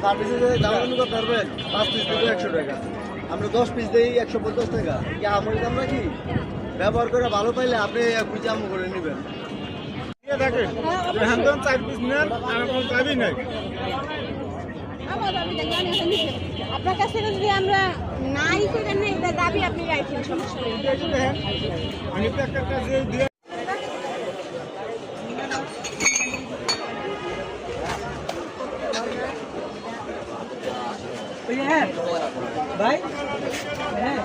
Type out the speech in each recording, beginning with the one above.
4 পিসে দামাদামি করতে পারবেন? 5 পিস দেবো 100 টাকা, আমরা 10 পিস দিই 150 টাকা। কি আমার দাম নাকি? ব্যবহার করে ভালো পাইলে আপনি খুঁজে আম করে নেবেন। দেখেন 4 পিস নেন, আর কোনো দাবি নাই। আপনার কাছ থেকে যদি আমরা নাই করে নেই, এটা দাবি আপনি রাখেন, সমস্যা নেই। আমি তো একটা কাজ দিয়ে ভাই হ্যাঁ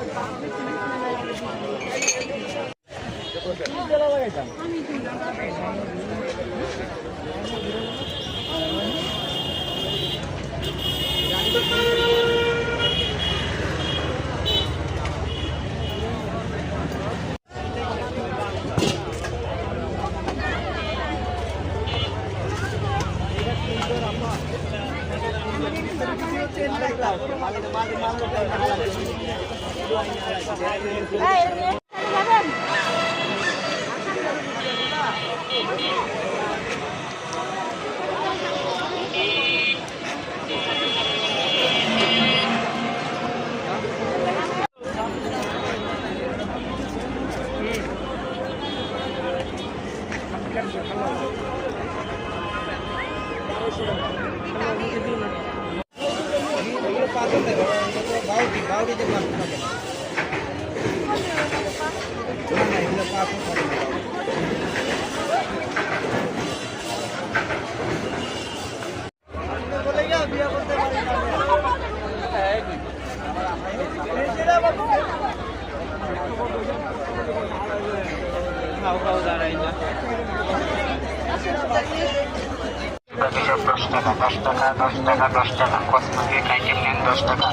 কসমেটিক আইটেম নেন 10 টাকা,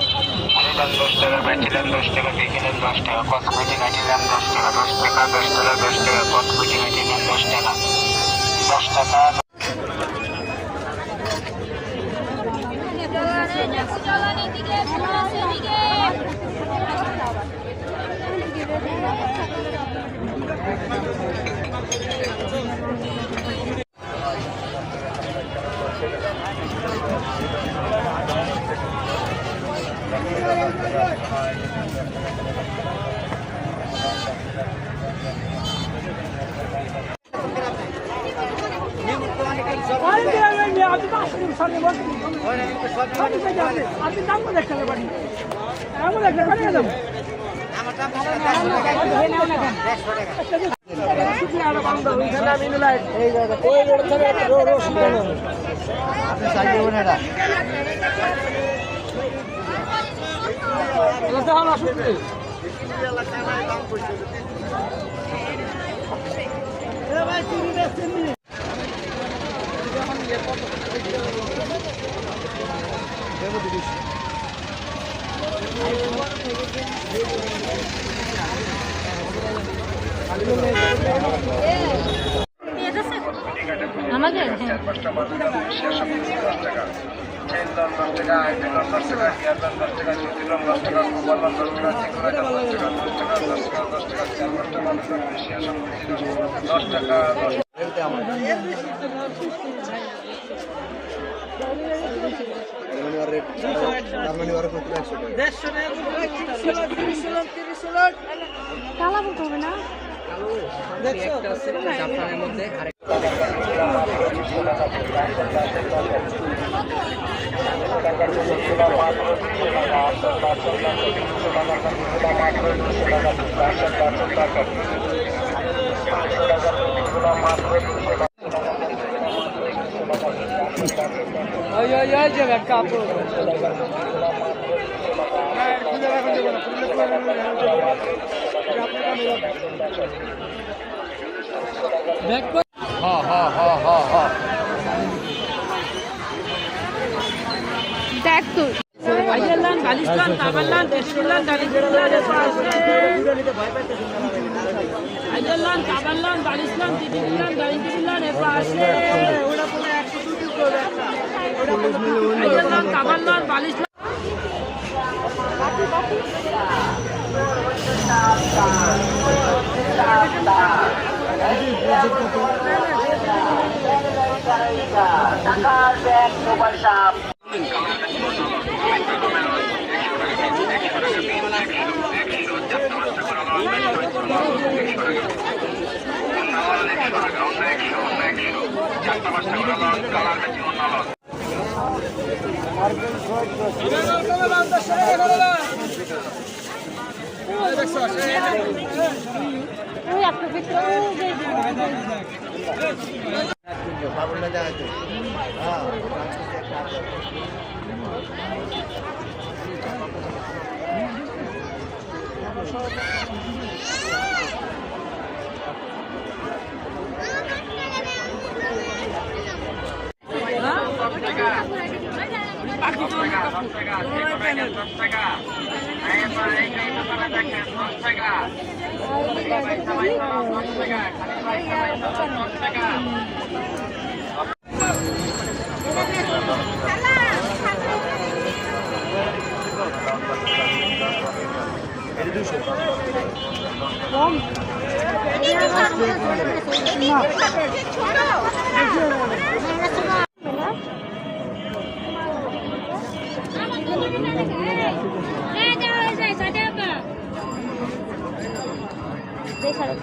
আইটেম 10 টাকা, ব্যাচেলার 10 টাকা, বিকেলের 10 টাকা, কসমেটিক আইটেম 10 টাকা, 10 টাকা, 10 টাকা, 10 টাকা, কসমেটিক আইটেম 10 টাকা, 10 টাকা। আপনি দাম দেখতে পারেন, এমন একটা দাম আমাকে কালা বলতে হবে না। জাফরানের মধ্যে দেখ তো আইয়ালান বালিস্তান কাবালান দেশলান দালিজলান আইয়ালান কাবালান বালিস্তান দিদিলান দালিজলান এ পাশে ওটা পুরো 120 করে আইয়ালান কাবালান বালিস্তান টাকার ব্যাগ মোবাইল ওই একটা ভিতরে বাবুল্লা দেখা যাচ্ছে হ্যাঁ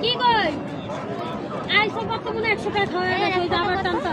কি কই আইসো কত মনে 100 টাকা খাওয়া গেছে ওই যে আবার টানতা